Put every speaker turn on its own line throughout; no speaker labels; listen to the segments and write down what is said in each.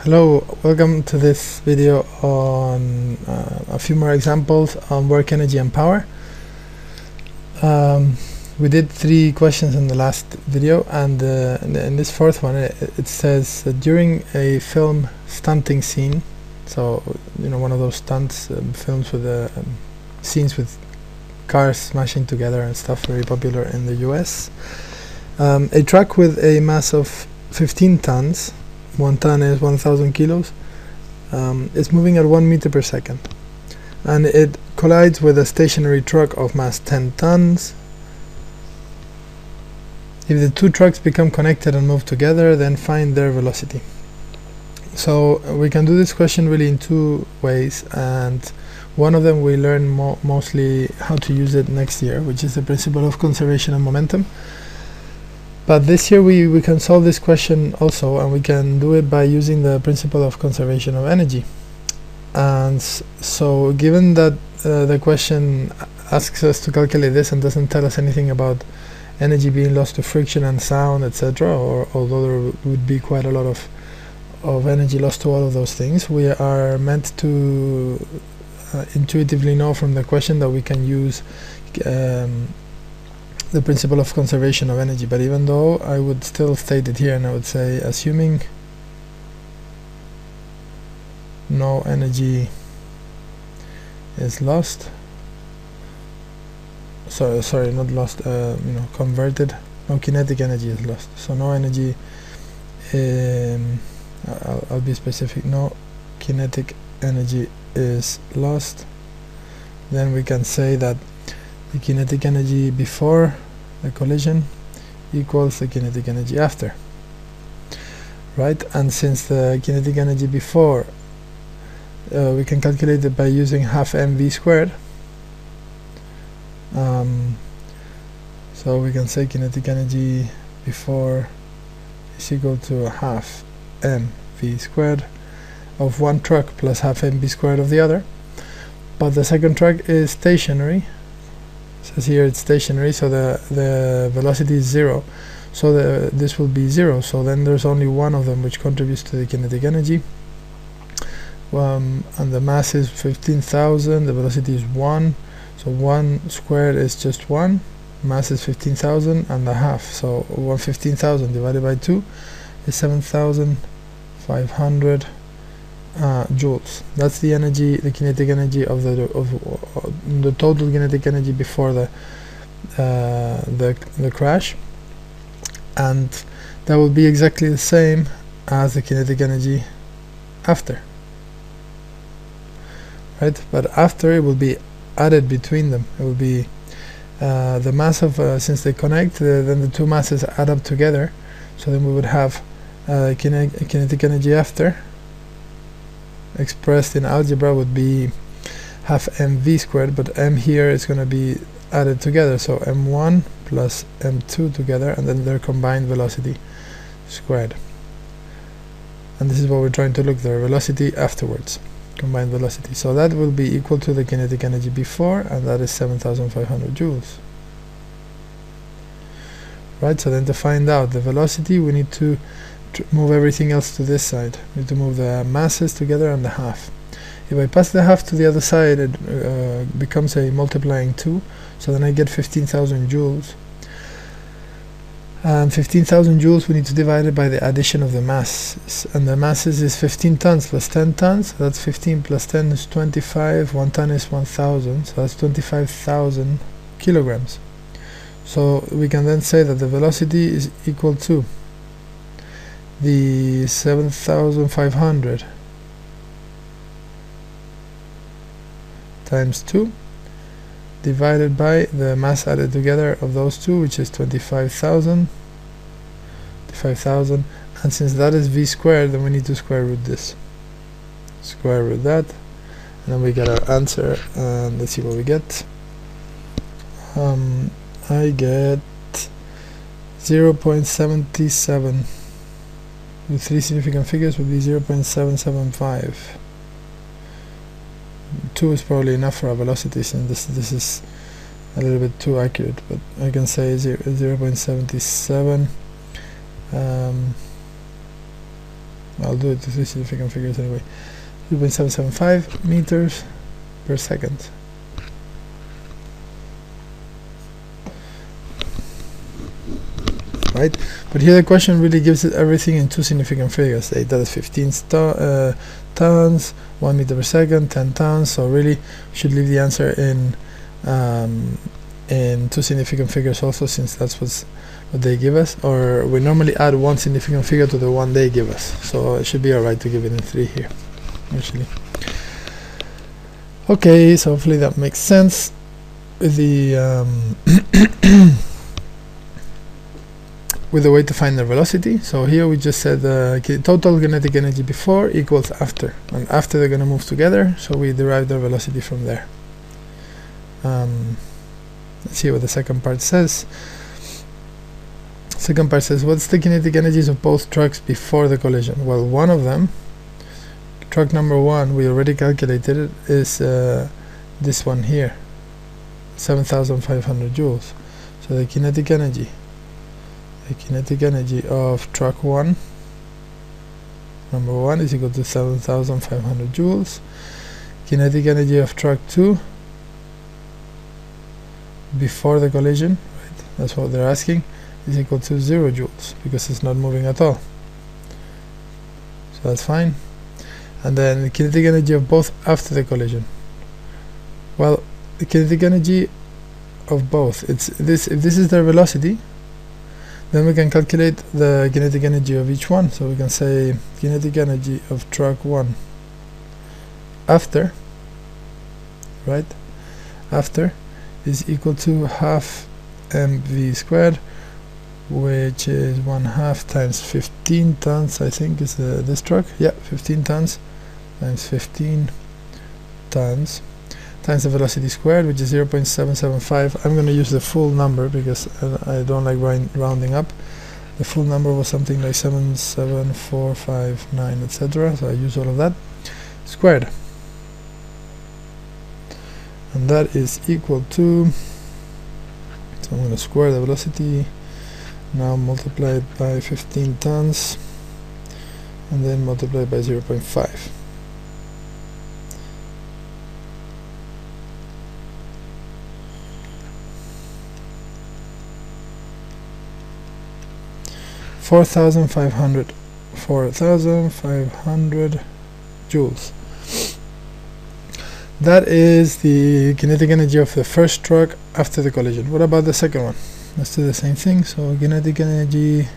Hello, welcome to this video on a few more examples on work, energy and power. We did 3 questions in the last video, and in this fourth one it says that during a film stunting scene, so one of those stunts films with scenes with cars smashing together and stuff, very popular in the US. A truck with a mass of 15 tons, 1 ton is 1,000 kilos, it's moving at 1 meter per second, and it collides with a stationary truck of mass 10 tons. If the 2 trucks become connected and move together, then find their velocity. So we can do this question really in 2 ways, and one of them we learn mostly how to use it next year, which is the principle of conservation of momentum. But this year we can solve this question also, and we can do it by using the principle of conservation of energy. And so given that the question asks us to calculate this and doesn't tell us anything about energy being lost to friction and sound, etc., or although there would be quite a lot of energy lost to all of those things, we are meant to intuitively know from the question that we can use the principle of conservation of energy. But even though, I would still state it here, and I would say, assuming no energy is lost, sorry, not lost, converted, no kinetic energy is lost, so no energy, I'll be specific, no kinetic energy is lost, then we can say that the kinetic energy before the collision equals the kinetic energy after, right? And since the kinetic energy before we can calculate it by using half mv squared, so we can say kinetic energy before is equal to half mv squared of one truck plus half mv squared of the other. But the second truck is stationary, says here it's stationary, so the velocity is 0, so this will be 0, so then there's only one of them which contributes to the kinetic energy, and the mass is 15,000, the velocity is 1, so 1 squared is just 1, mass is 15,000 and a half, so 15,000 divided by 2 is 7,500 joules. That's the energy, the kinetic energy of the total kinetic energy before the crash, and that will be exactly the same as the kinetic energy after, right? But after, it will be added between them. It will be the mass of since they connect, then the 2 masses add up together, so then we would have kinetic energy after, expressed in algebra, would be half mv squared, but m here is going to be added together, so m1 plus m2 together, and then their combined velocity squared. And this is what we're trying to look, their velocity afterwards, combined velocity. So that will be equal to the kinetic energy before, and that is 7,500 joules. Right, so then to find out the velocity, we need to move everything else to this side. We need to move the masses together and the half. If I pass the half to the other side, it becomes a multiplying 2, so then I get 15,000 joules. And 15,000 joules we need to divide it by the addition of the masses, and the masses is 15 tons plus 10 tons, so that's 15 plus 10 is 25, 1 ton is 1,000, so that's 25,000 kilograms. So we can then say that the velocity is equal to the 7,500 times 2 divided by the mass added together of those 2, which is 25,000, and since that is v squared, then we need to square root this, square root that, and then we get our answer. And let's see what we get. I get 0.77. with 3 significant figures would be 0.775. 2 is probably enough for our velocities, and this is a little bit too accurate, but I can say 0.77 I'll do it to see significant figures anyway. 0.775 meters per second. Right, but here the question really gives it everything in two significant figures. That is 15 tons, 1 meter per second, 10 tons. So really, we should leave the answer in two significant figures also, since that's what they give us. Or we normally add one significant figure to the one they give us. So it should be alright to give it in 3 here, actually. Okay, so hopefully that makes sense. With the with the way to find the velocity. So here we just said total kinetic energy before equals after, and after they're going to move together, so we derive their velocity from there. Let's see what the second part says. Second part says, what's the kinetic energies of both trucks before the collision? Well, one of them, truck number 1, we already calculated it, is this one here, 7,500 joules. So the kinetic energy of truck 1, number 1, is equal to 7,500 joules. Kinetic energy of truck 2 before the collision, right, that's what they're asking, is equal to 0 joules, because it's not moving at all. So that's fine. And then the kinetic energy of both after the collision. Well, the kinetic energy of both, it's this. If this is their velocity, then we can calculate the kinetic energy of each one. So we can say kinetic energy of truck 1 after, right, after, is equal to half mv squared, which is 1/2 times 15 tons, I think is this truck. Yeah, 15 tons times 15 tons times the velocity squared, which is 0.775. I'm going to use the full number because I don't like rounding up. The full number was something like 77459, etc. So I use all of that squared, and that is equal to, so I'm going to square the velocity now, multiply it by 15 tons, and then multiply it by 0.5. $4,500 joules. That is the kinetic energy of the first truck after the collision. What about the second one? Let's do the same thing. So kinetic energy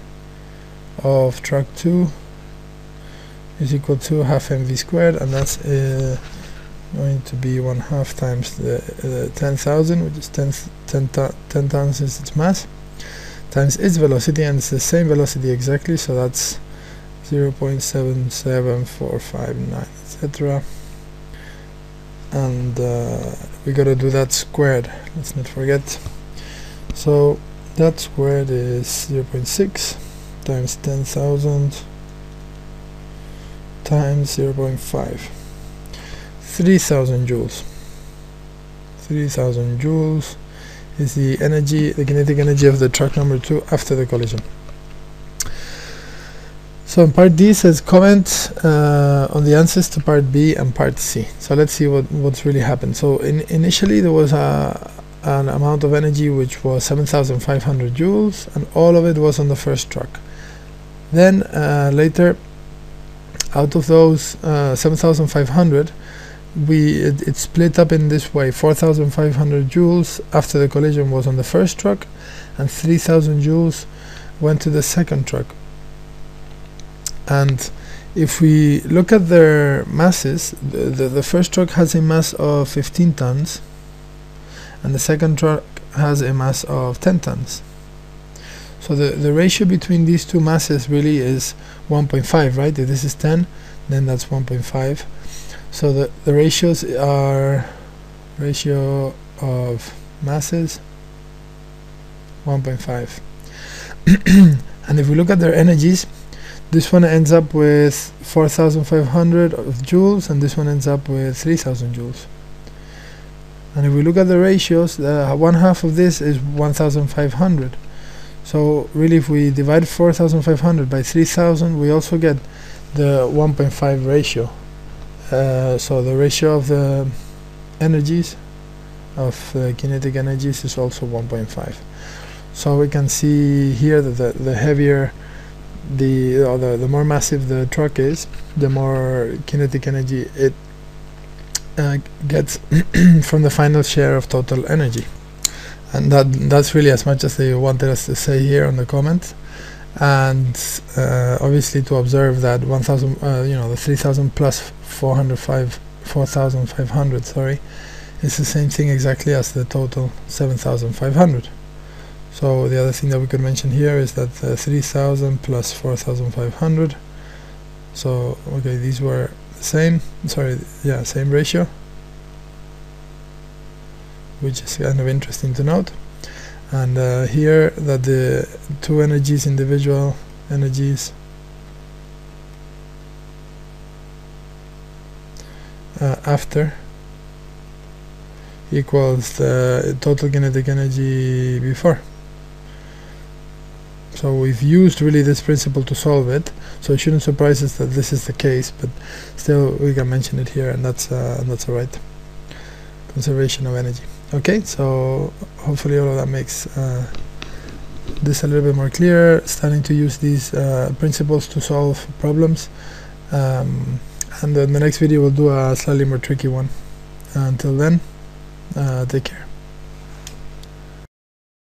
of truck 2 is equal to half mv squared, and that's going to be 1/2 times the 10,000, which is 10 tons is its mass, times its velocity, and it's the same velocity exactly, so that's 0.77459, etc. And we gotta do that squared, let's not forget. So that squared is 0.6 times 10,000 times 0.5, 3,000 joules. 3,000 joules is the energy, the kinetic energy of the truck number 2 after the collision. So in part D says comment on the answers to part B and part C. So let's see what's really happened. So initially there was an amount of energy which was 7,500 joules, and all of it was on the first truck. Then later, out of those 7,500, it split up in this way. 4,500 joules after the collision was on the first truck, and 3,000 joules went to the second truck. And if we look at their masses, the first truck has a mass of 15 tons, and the second truck has a mass of 10 tons. So the ratio between these two masses really is 1.5, right? If this is 10, then that's 1.5. So the ratios are ratio of masses 1.5. And if we look at their energies, this one ends up with 4,500 of joules, and this one ends up with 3,000 joules. And if we look at the ratios, 1/2 of this is 1,500. So really, if we divide 4,500 by 3,000, we also get the 1.5 ratio. So the ratio of the energies of kinetic energies is also 1.5. So we can see here that the heavier the more massive the truck is, the more kinetic energy it gets from the final share of total energy. And that's really as much as they wanted us to say here on the comment. And obviously to observe that 1000 the 3000 plus 4500, sorry, is the same thing exactly as the total 7500. So the other thing that we could mention here is that 3000 plus 4500, so okay, these were the same, sorry, yeah, same ratio, which is kind of interesting to note. And here that the two energies, individual energies, after equals the total kinetic energy before. So we've used really this principle to solve it, so it shouldn't surprise us that this is the case, but still we can mention it here, and that's alright. Conservation of energy. Okay, so hopefully all of that makes this a little bit more clear, starting to use these principles to solve problems, and in the next video we'll do a slightly more tricky one. Until then, take care.